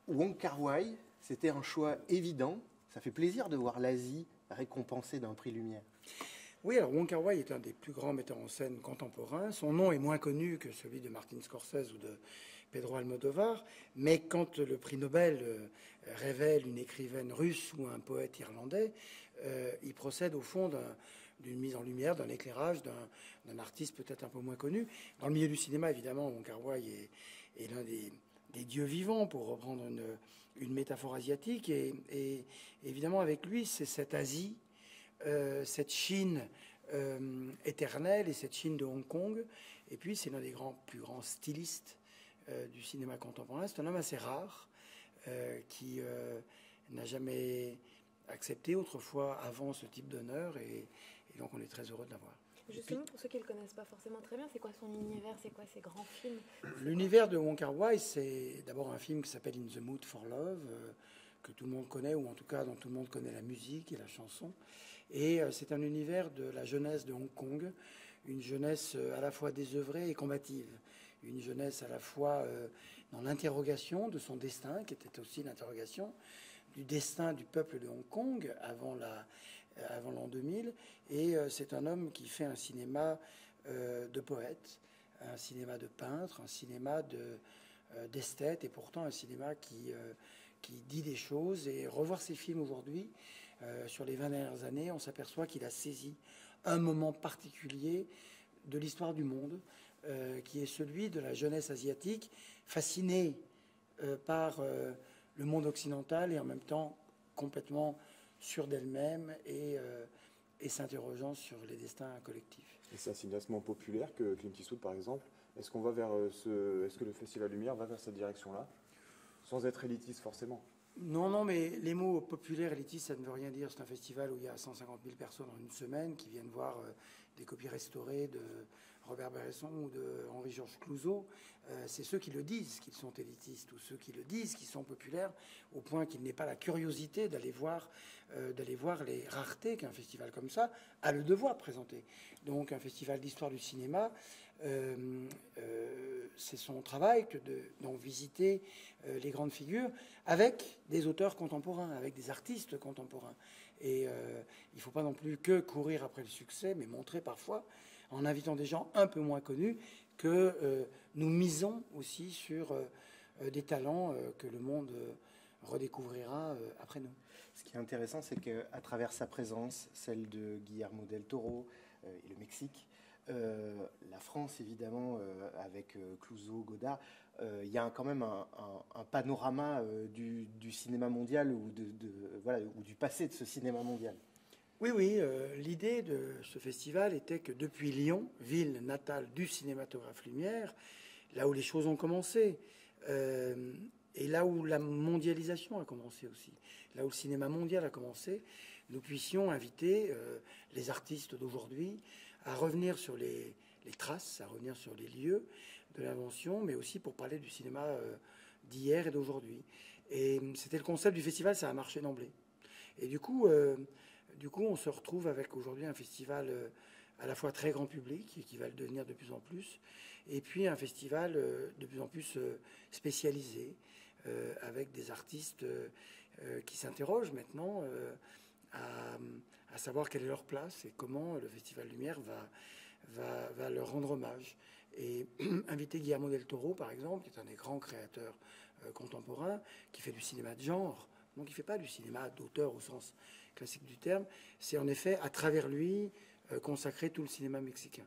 Wong Kar-wai, c'était un choix évident. Ça fait plaisir de voir l'Asie récompensée d'un prix Lumière. Oui, alors Wong Kar-wai est un des plus grands metteurs en scène contemporains. Son nom est moins connu que celui de Martin Scorsese ou de Pedro Almodovar, mais quand le prix Nobel révèle une écrivaine russe ou un poète irlandais, il procède au fond d'une mise en lumière, d'un éclairage, d'un artiste peut-être un peu moins connu. Dans le milieu du cinéma, évidemment, Wong Kar-wai est l'un des dieux vivants, pour reprendre une métaphore asiatique. Et évidemment, avec lui, c'est cette Asie, cette Chine éternelle et cette Chine de Hong Kong. Et puis, c'est l'un des plus grands stylistes du cinéma contemporain. C'est un homme assez rare qui n'a jamais accepté autrefois avant ce type d'honneur. Et donc, on est très heureux de l'avoir. Justement, pour ceux qui ne le connaissent pas forcément très bien, c'est quoi son univers? C'est quoi ses grands films? L'univers de Wong Kar-wai, c'est d'abord un film qui s'appelle In the Mood for Love, que tout le monde connaît, ou en tout cas dont tout le monde connaît la musique et la chanson. Et c'est un univers de la jeunesse de Hong Kong, une jeunesse à la fois désœuvrée et combative, une jeunesse à la fois dans l'interrogation de son destin, qui était aussi l'interrogation du destin du peuple de Hong Kong avant l'an 2000. Et c'est un homme qui fait un cinéma de poète, un cinéma de peintre, un cinéma d'esthète, et pourtant un cinéma qui dit des choses. Et revoir ses films aujourd'hui, sur les 20 dernières années, on s'aperçoit qu'il a saisi un moment particulier de l'histoire du monde, qui est celui de la jeunesse asiatique, fascinée par le monde occidental et en même temps complètement sûre d'elle-même et s'interrogeant sur les destins collectifs. Et c'est un cinéasme populaire que Clint Eastwood, par exemple. Est-ce qu'on va vers est-ce que le Festival Lumière va vers cette direction-là, sans être élitiste forcément? Non, mais les mots populaire, élitiste, ça ne veut rien dire. C'est un festival où il y a 150 000 personnes en une semaine qui viennent voir des copies restaurées de Robert Bresson ou de Henri-Georges Clouzot. C'est ceux qui le disent qu'ils sont élitistes, ou ceux qui le disent qu'ils sont populaires, au point qu'il n'ait pas la curiosité d'aller voir les raretés qu'un festival comme ça a le devoir de présenter. Donc un festival d'histoire du cinéma, c'est son travail que d'en visiter les grandes figures avec des auteurs contemporains, avec des artistes contemporains. Et il ne faut pas non plus que courir après le succès, mais montrer parfois, en invitant des gens un peu moins connus, que nous misons aussi sur des talents que le monde redécouvrira après nous. Ce qui est intéressant, c'est qu'à travers sa présence, celle de Guillermo del Toro et le Mexique, la France, évidemment, avec Clouzot, Godard, il y a quand même un panorama du cinéma mondial ou du passé de ce cinéma mondial. Oui, l'idée de ce festival était que depuis Lyon, ville natale du cinématographe Lumière, là où les choses ont commencé, et là où la mondialisation a commencé aussi, là où le cinéma mondial a commencé, nous puissions inviter les artistes d'aujourd'hui à revenir sur les traces, à revenir sur les lieux de l'invention, mais aussi pour parler du cinéma d'hier et d'aujourd'hui. Et c'était le concept du festival, ça a marché d'emblée. Et du coup, on se retrouve avec aujourd'hui un festival à la fois très grand public, et qui va le devenir de plus en plus, et puis un festival de plus en plus spécialisé, avec des artistes qui s'interrogent maintenant à savoir quelle est leur place et comment le Festival Lumière va leur rendre hommage. Et inviter Guillermo del Toro, par exemple, qui est un des grands créateurs contemporains, qui fait du cinéma de genre, donc il ne fait pas du cinéma d'auteur au sens classique du terme, c'est en effet à travers lui consacrer tout le cinéma mexicain.